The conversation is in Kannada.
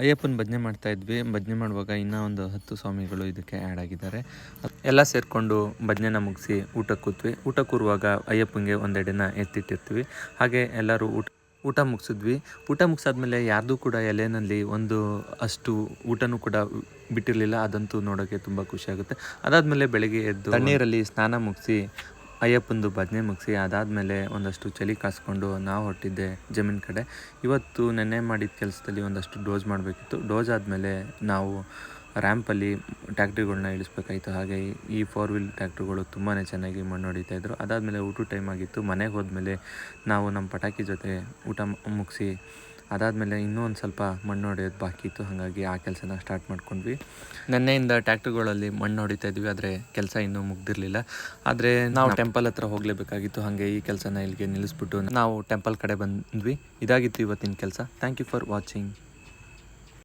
ಅಯ್ಯಪ್ಪನ ಭಜನೆ ಮಾಡ್ತಾ ಇದ್ವಿ. ಭಜನೆ ಮಾಡುವಾಗ ಇನ್ನೂ ಒಂದು 10 ಸ್ವಾಮಿಗಳು ಇದಕ್ಕೆ ಆ್ಯಡ್ ಆಗಿದ್ದಾರೆ. ಎಲ್ಲ ಸೇರಿಕೊಂಡು ಭಜನೆನ ಮುಗಿಸಿ ಊಟಕ್ಕೆ ಕೂತ್ವಿ. ಊಟ ಕೂರುವಾಗ ಅಯ್ಯಪ್ಪನಿಗೆ ಒಂದೆಡೆನ ಎತ್ತಿಟ್ಟಿರ್ತೀವಿ. ಹಾಗೆ ಎಲ್ಲರೂ ಊಟ ಮುಗಿಸಿದ್ವಿ. ಊಟ ಮುಗಿಸಾದ್ಮೇಲೆ ಯಾರ್ದು ಕೂಡ ಎಲೆಯಲ್ಲಿ ಒಂದು ಅಷ್ಟು ಊಟನೂ ಕೂಡ ಬಿಟ್ಟಿರಲಿಲ್ಲ. ಅದಂತೂ ನೋಡೋಕ್ಕೆ ತುಂಬ ಖುಷಿಯಾಗುತ್ತೆ. ಅದಾದಮೇಲೆ ಬೆಳಗ್ಗೆ ಎದ್ದು ತಣ್ಣೀರಲ್ಲಿ ಸ್ನಾನ ಮುಗಿಸಿ ಅಯ್ಯಪ್ಪಂದು ಭಜನೆ ಮುಗಿಸಿ ಅದಾದಮೇಲೆ ಒಂದಷ್ಟು ಚಳಿ ಕಾಸ್ಕೊಂಡು ನಾವು ಹೊರಟಿದ್ದೆ ಜಮೀನ್ ಕಡೆ. ಇವತ್ತು ನೆನ್ನೆ ಮಾಡಿದ ಕೆಲಸದಲ್ಲಿ ಒಂದಷ್ಟು ಡೋಸ್ ಮಾಡಬೇಕಿತ್ತು. ಡೋಸ್ ಆದಮೇಲೆ ನಾವು ರ್ಯಾಂಪಲ್ಲಿ ಟ್ಯಾಕ್ಟ್ರಿಗಳನ್ನ ಇಳಿಸ್ಬೇಕಾಯಿತು. ಹಾಗೆ ಈ 4 ವೀಲ್ ಟ್ಯಾಕ್ಟ್ರಿಗಳು ತುಂಬಾ ಚೆನ್ನಾಗಿ ಮಣ್ಣು ಹೊಡಿತಾಯಿದ್ರು. ಅದಾದಮೇಲೆ ಊಟದ ಟೈಮ್ ಆಗಿತ್ತು. ಮನೆಗೆ ಹೋದ್ಮೇಲೆ ನಾವು ನಮ್ಮ ಪಟಾಕಿ ಜೊತೆ ಊಟ ಮುಗಿಸಿ ಅದಾದಮೇಲೆ ಇನ್ನೂ ಒಂದು ಸ್ವಲ್ಪ ಮಣ್ಣು ಹೊಡೆಯೋದು ಬಾಕಿ ಇತ್ತು. ಹಾಗಾಗಿ ಆ ಕೆಲಸನ ಸ್ಟಾರ್ಟ್ ಮಾಡ್ಕೊಂಡ್ವಿ. ನೆನ್ನೆಯಿಂದ ಟ್ಯಾಕ್ಟ್ರಿಗಳಲ್ಲಿ ಮಣ್ಣು ಹೊಡಿತಾ ಇದ್ವಿ, ಆದರೆ ಕೆಲಸ ಇನ್ನೂ ಮುಗ್ದಿರಲಿಲ್ಲ. ಆದರೆ ನಾವು ಟೆಂಪಲ್ ಹತ್ರ ಹೋಗಲೇಬೇಕಾಗಿತ್ತು. ಹಾಗೆ ಈ ಕೆಲಸನ ಇಲ್ಲಿಗೆ ನಿಲ್ಲಿಸ್ಬಿಟ್ಟು ನಾವು ಟೆಂಪಲ್ ಕಡೆ ಬಂದ್ವಿ. ಇದಾಗಿತ್ತು ಇವತ್ತಿನ ಕೆಲಸ. Thank you for watching.